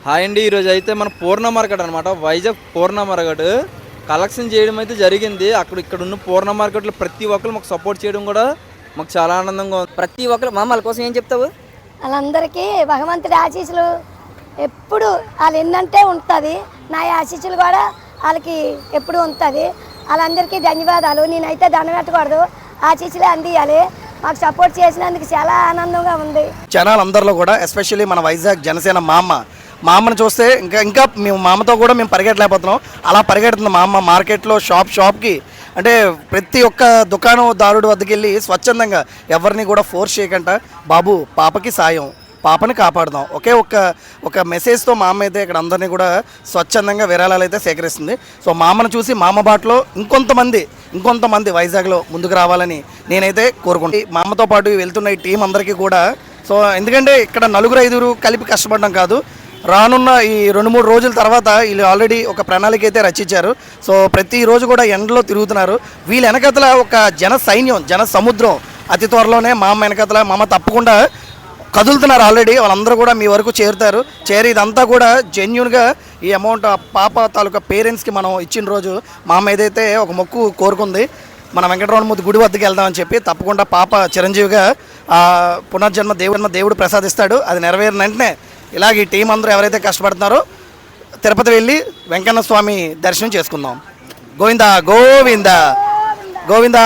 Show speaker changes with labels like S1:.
S1: Hi అండి. ఈరోజు అయితే మన పూర్ణ మార్కెట్ అనమాట, వైజాగ్ పూర్ణ మార్కెట్ కలెక్షన్ చేయడం అయితే జరిగింది. ఇక్కడ ఉన్న పూర్ణ మార్కెట్లో ప్రతి ఒక్కరు మాకు సపోర్ట్ చేయడం కూడా మాకు చాలా ఆనందంగా ఉంది.
S2: ప్రతి ఒక్కరు వాళ్ళ కోసం ఏం చెప్తావు?
S3: వాళ్ళందరికీ భగవంతుడి ఆశీస్సులు ఎప్పుడు వాళ్ళు ఎన్నంటే ఉంటుంది. నా ఆశీస్సులు కూడా వాళ్ళకి ఎప్పుడు ఉంటుంది. వాళ్ళందరికీ ధన్యవాదాలు. నేనైతే దండం పెట్టకూడదు, ఆశీస్సులే అందియాలి. మాకు సపోర్ట్ చేసినందుకు చాలా ఆనందంగా ఉంది.
S4: జనాలు అందరిలో కూడా ఎస్పెషల్లీ మన వైజాగ్ జనసేన మా అమ్మని చూస్తే ఇంకా మేము మామతో కూడా మేము పరిగెట్టలేకపోతున్నాం. అలా పరిగెడుతుంది మా అమ్మ మార్కెట్లో షాప్కి. అంటే ప్రతి ఒక్క దుకాణదారుడు వద్దకు వెళ్ళి స్వచ్ఛందంగా ఎవరిని కూడా ఫోర్స్ చేయకుండా బాబు పాపకి సాయం, పాపని కాపాడుదాం ఒకే ఒక మెసేజ్తో మా అమ్మ అయితే ఇక్కడ అందరినీ కూడా స్వచ్ఛందంగా విరాళాలు అయితే సేకరిస్తుంది. సో మా అమ్మను చూసి మా అమ్మ బాటలో ఇంకొంతమంది వైజాగ్లో ముందుకు రావాలని నేనైతే కోరుకుంటాను. మా అమ్మతో పాటు వెళ్తున్న ఈ టీం అందరికీ కూడా సో ఎందుకంటే ఇక్కడ 4-5 కలిపి కష్టపడడం కాదు, రానున్న ఈ 2-3 రోజుల తర్వాత వీళ్ళు ఆల్రెడీ ఒక ప్రణాళిక అయితే రచించారు. సో ప్రతిరోజు కూడా ఎండలో తిరుగుతున్నారు. వీళ్ళ వెనకతల ఒక జన సముద్రం అతి త్వరలోనే మా అమ్మ వెనకతల మా అమ్మ తప్పకుండా కదులుతున్నారు. ఆల్రెడీ వాళ్ళందరూ కూడా మీ వరకు చేరి ఇదంతా కూడా జెన్యున్గా ఈ అమౌంట్ పాప తాలూకా పేరెంట్స్కి మనం ఇచ్చిన రోజు మా అమ్మ ఏదైతే ఒక మొక్కు కోరుకుంది, మన వెంకటరమణమూర్తి గుడి వద్దకు వెళ్దామని చెప్పి తప్పకుండా పాప చిరంజీవిగా పునర్జన్మ దేవుడు ప్రసాదిస్తాడు. అది నెరవేరిన వెంటనే ఇలాగ ఈ టీం అందరూ ఎవరైతే కష్టపడుతున్నారో తిరుపతి వెళ్ళి వెంకన్న స్వామి దర్శనం చేసుకుందాం. గోవిందా గోవిందా గోవిందా.